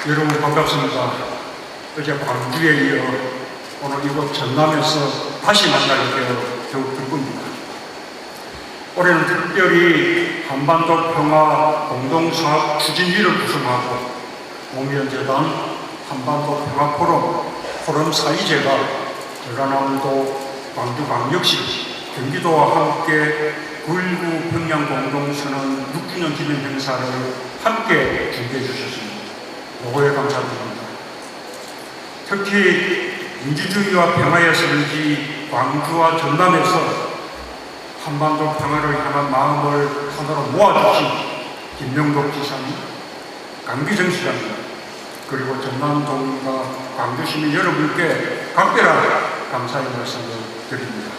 여러분 반갑습니다. 어제 광주에 이어 오늘 이곳 전남에서 다시 만나게 되어 더욱 기쁩니다. 올해는 특별히 한반도 평화 공동사업 추진위를 구성하고 노무현재단 한반도 평화포럼 포럼 사이제가 전라남도 광주광역시 경기도와 함께 9.19 평양 공동선언 6주년 기념 행사를 함께 준비해 주셨습니다. 노고에 감사드립니다. 특히 민주주의와 평화의 설기 광주와 전남에서 한반도 평화를 향한 마음을 하나로 모아주신 김명복 지사님, 강기정 시장님, 그리고 전남도민과 광주시민 여러분께 각별한 감사의 말씀을 드립니다.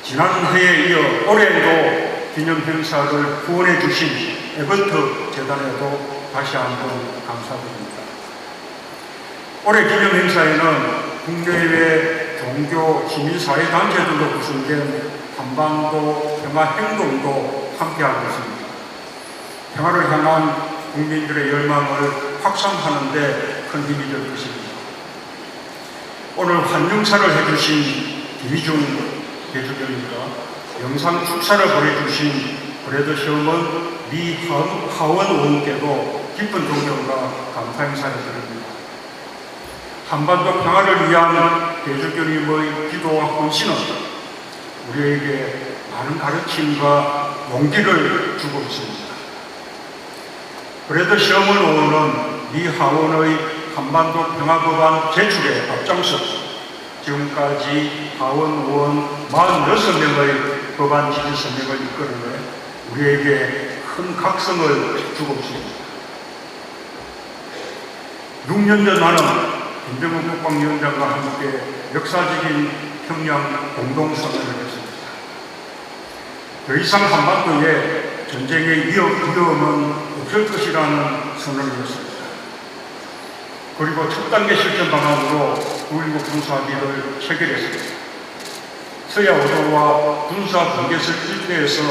지난 해에 이어 올해에도 기념 행사를 후원해 주신 에버트 재단에도 다시 한번 감사드립니다. 올해 기념 행사에는 국내외 종교 시민사회단체들로 구성된 한반도 평화행동도 함께하고 있습니다. 평화를 향한 국민들의 열망을 확산하는 데 큰 힘이 될 것입니다. 오늘 환영사를 해주신 김희중 대주교님과 영상 축사를 보내주신 브래드 셔먼 미하원 의원께도 깊은 존경과 감사 인사를 드립니다. 한반도 평화를 위한 대주교님의 기도와 헌신은 우리에게 많은 가르침과 용기를 주고 있습니다. 브래드 셔먼 의원은 미 하원의 한반도 평화법안 제출에 앞장서 지금까지 하원 의원 46명의 법안 지지 서명을 이끌어내 우리에게 큰 각성을 주고 있습니다. 6년 전 나는 김정은 국방위원장과 함께 역사적인 평양 공동선언을 했습니다. 더 이상 한반도에 전쟁의 위험은 없을 것이라는 선언을 했습니다. 그리고 첫 단계 실천 방안으로 9.19 군사합의를 체결했습니다. 서해 오도와 군사 분계선 일대에서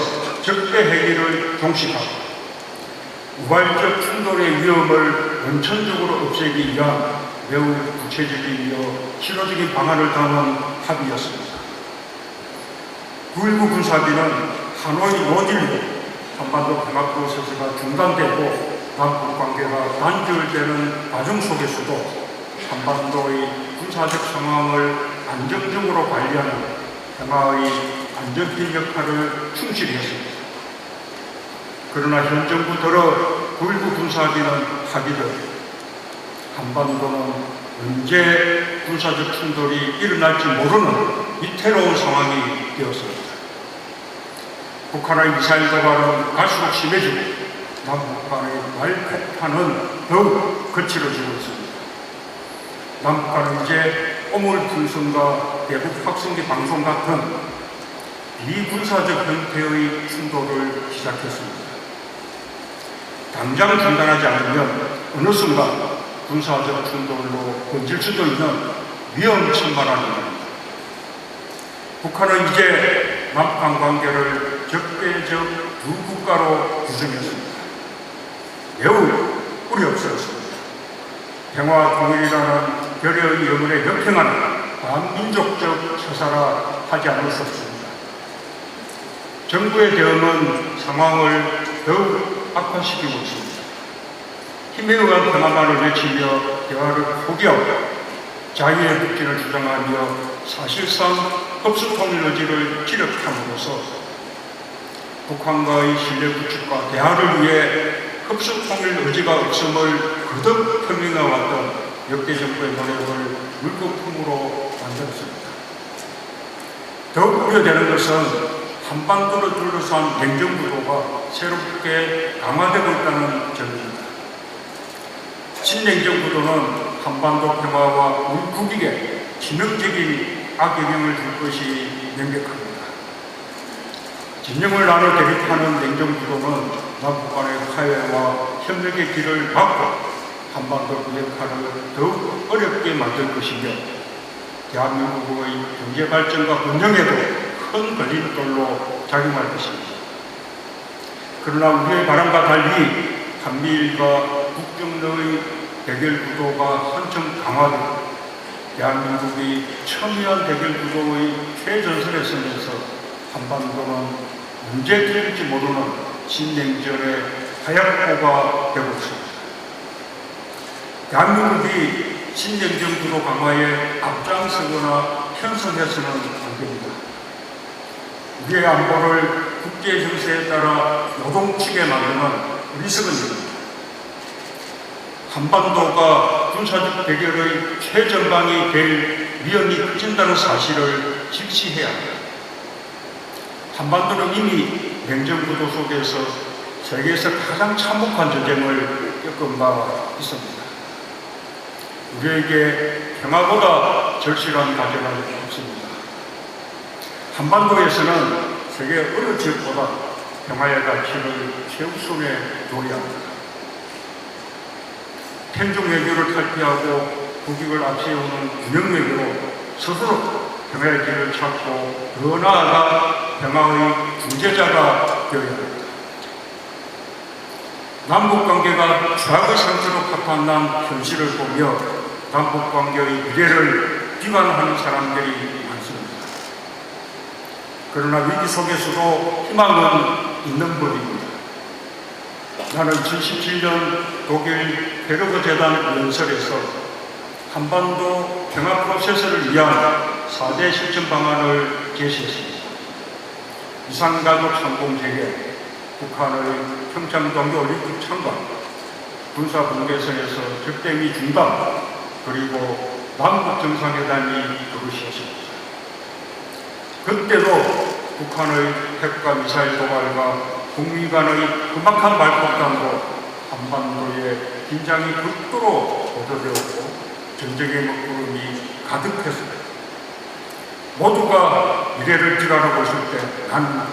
적대 핵을 종식하고 우발적 충돌의 위험을 원천적으로 없애기 위한 매우 구체적이며 실효적인 방안을 담은 합의였습니다. 9.19 군사합의는 하노이 노딜로 한반도 평화프로세스가 중단되고 남북 관계가 단절되는 과정 속에서도 한반도의 군사적 상황을 안정적으로 관리하는 평화의 안정적 역할을 충실히 했습니다. 그러나 현 정부 들어 9.19 군사합의는 합의되어 한반도는 언제 군사적 충돌이 일어날지 모르는 위태로운 상황이 되었습니다. 북한의 미사일 도발은 갈수록 심해지고 남북 간의 말폭탄은 더욱 거칠어지고 있습니다. 남북 간은 이제 오물풍선과 대북 확성기 방송 같은 비군사적 형태의 충돌을 시작했습니다. 당장 중단하지 않으면 어느 순간 군사적 충돌로 번질 수도 있는 위험천만한 일입니다. 북한은 이제 남북한 관계를 적대적 두 국가로 규정했습니다. 매우 우려스럽습니다. 평화 통일이라는 결의의 영혼에 역행하는 반민족적 처사라 하지 않을 수 없습니다. 정부의 대응은 상황을 더욱 악화시키고 있습니다. 힘에 의한 평화만을 외치며 대화를 포기하고 자유의 국기를 주장하며 사실상 흡수통일 의지를 기력함으로써 북한과의 신뢰 구축과 대화를 위해 흡수통일 의지가 없음을 거듭 표명해왔던 역대 정부의 노력을 물거품으로 만들었습니다. 더욱 우려되는 것은 한반도를 둘러싼 냉전구도가 새롭게 강화되고 있다는 점입니다. 신냉전구도는 한반도 평화와 우리 국익에 치명적인 악영향을 줄 것이 명백합니다. 진영을 나눠 대립하는 냉전구도는 남북 간의 화해와 협력의 길을 막고 한반도 비핵화를 더욱 어렵게 만들 것이며 대한민국의 경제 발전과 번영에도 큰 걸림돌로 작용할 것입니다. 그러나 우리의 바람과 달리 한미일과 북중러의 대결 구도가 한층 강화되고 대한민국이 첨예한 대결 구도의 최전선에 서면서 한반도는 언제 뚫릴지 모르는 신냉전의 하약고가 되고 있습니다. 대한민국이 신냉전 구도 강화에 앞장서거나 편성해서는 안 됩니다. 우리의 안보를 국제 정세에 따라 요동치게 만드는 리스크는 됩니다. 한반도가 군사적 대결의 최전방이 될 위험이 커진다는 사실을 직시해야 합니다. 한반도는 이미 냉전구도 속에서 세계에서 가장 참혹한 전쟁을 겪은 바 있습니다. 우리에게 평화보다 절실한 가정은 없습니다. 한반도에서는 세계 어느 지역보다 평화의 가치를 최우선에 둬야 합니다. 텐종 외교를 탈피하고 국익을 앞세우는 균형 외교로 스스로 평화의 길을 찾고 더 나아가 평화의 중재자가 되어야 합니다. 남북관계가 최악의 상태로 파탄난 현실을 보며 남북관계의 미래를 비관하는 사람들이 많습니다. 그러나 위기 속에서도 희망은 있는 법입니다. 나는 77년 독일 베르그 재단 연설에서 한반도 평화 프로세스를 위한 4대 실천 방안을 제시했습니다. 이산가족 상공 재개, 북한의 평창 동계올림픽 참관, 군사 분계선에서 적대미 중단, 그리고 남북 정상회담이 그것이었습니다. 그때도 북한의 핵과 미사일 도발과 북미 간의 험악한 말폭탄으로 한반도의 긴장이 극도로 고조되었고 전쟁의 먹구름이 가득했습니다. 모두가 미래를 비관하고 있을 때 난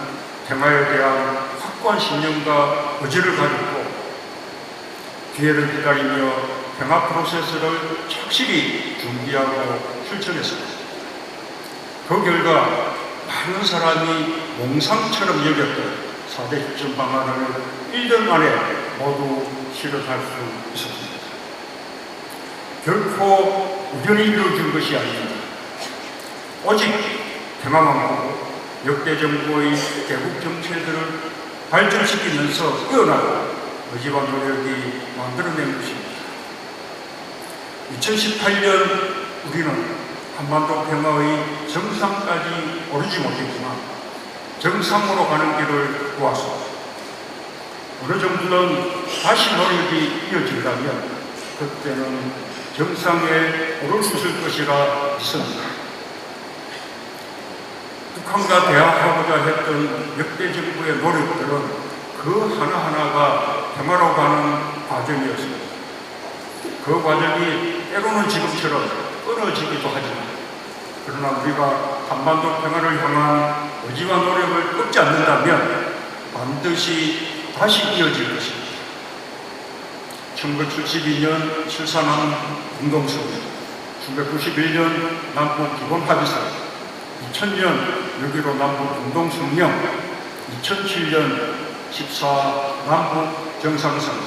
평화에 대한 확고한 신념과 의지를 가지고 기회를 기다리며 평화 프로세스를 착실히 준비하고 실천했습니다. 그 결과 많은 사람이 몽상처럼 여겼던 4대 실천 방안을 1년 안에 모두 실현할 수 있었습니다. 결코 우연히 이루어진 것이 아닙니다. 오직 평화만 보고 역대 정부의 개국 정책들을 발전시키면서 뛰어난 의지와 노력이 만들어낸 것입니다. 2018년 우리는 한반도 평화의 정상까지 오르지 못했지만 정상으로 가는 길을 보았습니다. 어느 정도는 다시 노력이 이어지려면 그때는 정상에 오를 수 있을 것이라 믿습니다. 북한과 대화하고자 했던 역대 정부의 노력들은 그 하나하나가 평화로 가는 과정이었습니다. 그 과정이 때로는 지금처럼 끊어지기도 하지만 그러나 우리가 한반도 평화를 향한 의지와 노력을 끊지 않는다면 반드시 다시 이어질 것입니다. 1972년 7.4남 공동선언, 1991년 남북 기본합의서, 2000년 6.15 남북 공동성명, 2007년 14 남북 정상선언,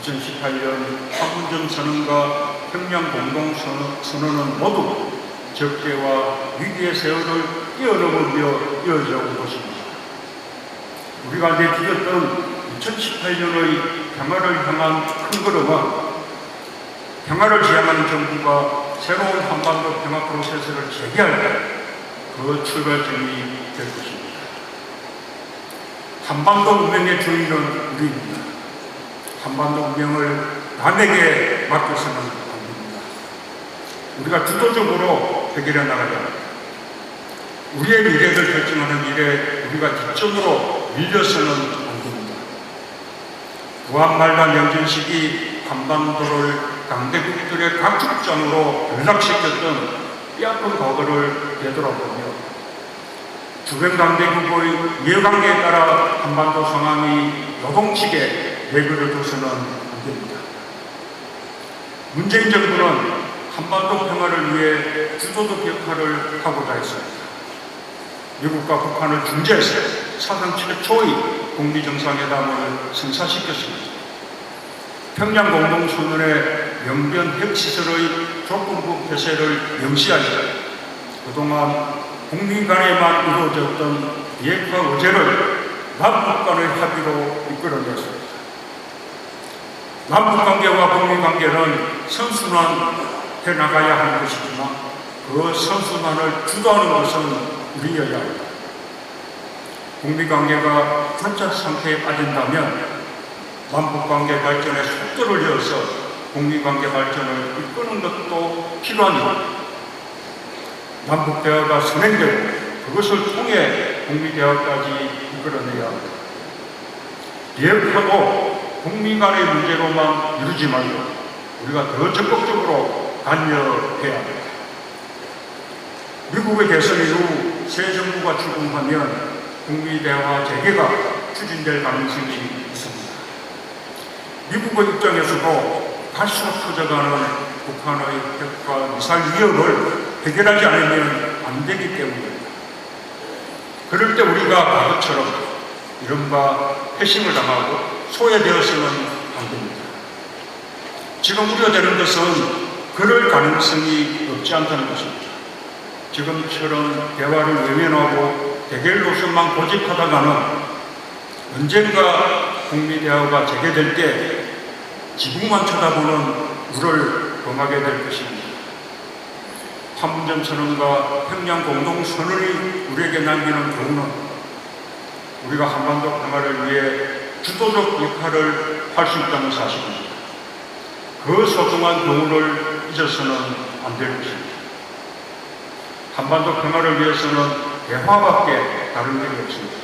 2018년 판문점 선언과 평양 공동선언은 모두 적대와 위기의 세월을 뛰어넘으며 이어져 온 것입니다. 우리가 내딛었던 2018년의 평화를 향한 큰 걸음은 평화를 지향하는 정부가 새로운 한반도 평화 프로세스를 재개할 때 그 출발점이 될 것입니다. 한반도 운명의 주인은 우리입니다. 한반도 운명을 남에게 맡겨서는 안 됩니다. 우리가 주도적으로 해결해 나가야 합니다. 우리의 미래를 결정하는 일에 우리가 뒷전으로 밀려서는 안 됩니다. 부한말과 명진식이 한반도를 강대국들의 각축장으로 연락시켰던 뼈아픈 과거를 되돌아보며 주변 강대국의 이해관계에 따라 한반도 상황이 요동치게 내버려둬서는 안 됩니다. 문재인 정부는 한반도 평화를 위해 주도적 역할을 하고자 했습니다. 미국과 북한을 중재해서 사상 최초의 북미 정상회담을 성사시켰습니다. 평양 공동선언의 영변 핵시설의 조건부 폐쇄를 명시하여 그동안 국민 간에만 이루어졌던 비핵화 의제를 남북 간의 합의로 이끌어냈습니다. 남북 관계와 북미 관계는 선순환해 나가야 하는 것이지만 그 선순환을 주도하는 것은 우리여야 합니다. 북미 관계가 교착 상태에 빠진다면 남북 관계 발전에 속도를 내어서 북미 관계 발전을 이끄는 것도 필요합니다. 남북 대화가 선행되고 그것을 통해 북미 대화까지 이끌어내야 합니다. 비핵화도 북미 간의 문제로만 이루지 말고 우리가 더 적극적으로 관여해야 합니다. 미국의 대선 이후 새 정부가 출범하면 북미 대화 재개가 추진될 가능성이 있습니다. 미국의 입장에서도 갈수록 커져가는 북한의 핵과 미사일 위협을 해결하지 않으면 안 되기 때문입니다. 그럴 때 우리가 과거처럼 이른바 패싱을 당하고 소외되어서는 안 됩니다. 지금 우려되는 것은 그럴 가능성이 없지 않다는 것입니다. 지금처럼 대화를 외면하고 대결 노선만 고집하다가는 언젠가 북미 대화가 재개될 때 지붕만 쳐다보는 우를 범하게 될 것입니다. 판문점 선언과 평양 공동 선언이 우리에게 남기는 교훈은 우리가 한반도 평화를 위해 주도적 역할을 할 수 있다는 사실입니다. 그 소중한 교훈을 잊어서는 안 될 것입니다. 한반도 평화를 위해서는 대화밖에 다른 일이 없습니다.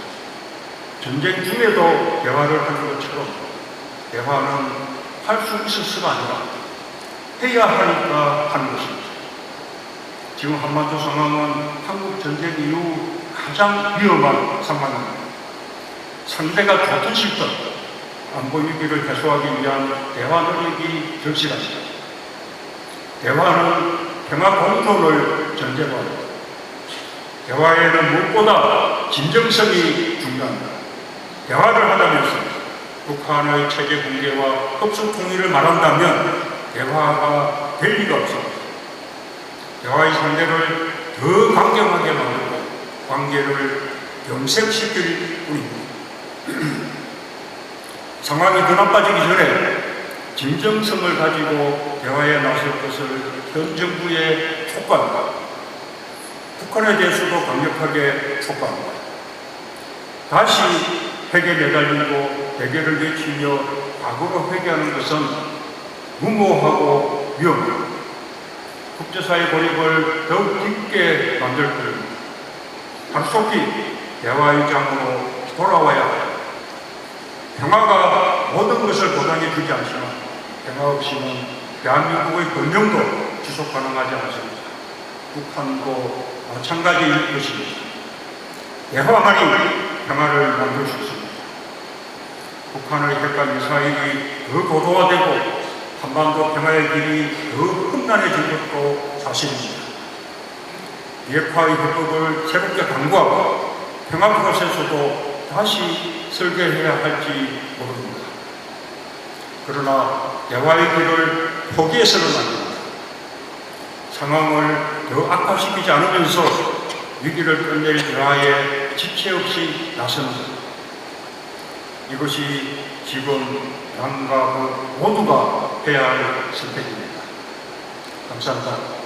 전쟁 중에도 대화를 하는 것처럼 대화는 할 수 있어서가 아니라 해야 하니까 하는 것입니다. 지금 한반도 상황은 한국 전쟁 이후 가장 위험한 상황입니다. 상대가 좋든 싫든 안보 위기를 해소하기 위한 대화 노력이 절실합니다. 대화는 평화 공존을 전제로 합니다. 대화에는 무엇보다 진정성이 중요합니다. 대화를 하다면서 북한의 체제 붕괴와 흡수 통일을 말한다면 대화가 될 리가 없습니다. 대화의 상대를 더 강경하게 만들고 관계를 경색시킬 뿐입니다. 상황이 더 나빠지기 전에 진정성을 가지고 대화에 나설 것을 현 정부에 촉구합니다. 북한에 대해서도 강력하게 촉구합니다. 다시 핵에 매달리고 대결을 외치며 과거로 회귀하는 것은 무모하고 위험합니다. 국제사회 고립을 더욱 깊게 만들 것입니다. 하루속히 대화의 장으로 돌아와야 합니다. 평화가 모든 것을 보장해 주지 않지만 평화 없이는 대한민국의 번영도 지속 가능하지 않습니다. 북한도 마찬가지일 것입니다. 대화만이 평화를 만들 수 있습니다. 북한의 핵과 미사일이 더 고도화되고 한반도 평화의 길이 더 험난해진 것도 사실입니다. 비핵화의 협력을 새롭게 강구하고 평화 프로세스도 다시 설계해야 할지 모릅니다. 그러나 대화의 길을 포기해서는 안 됩니다. 상황을 더 악화시키지 않으면서 위기를 끝낼 대화에 지체 없이 나섭니다. 이것이 지금 남과 북 모두가 해야 할 선택입니다. 감사합니다.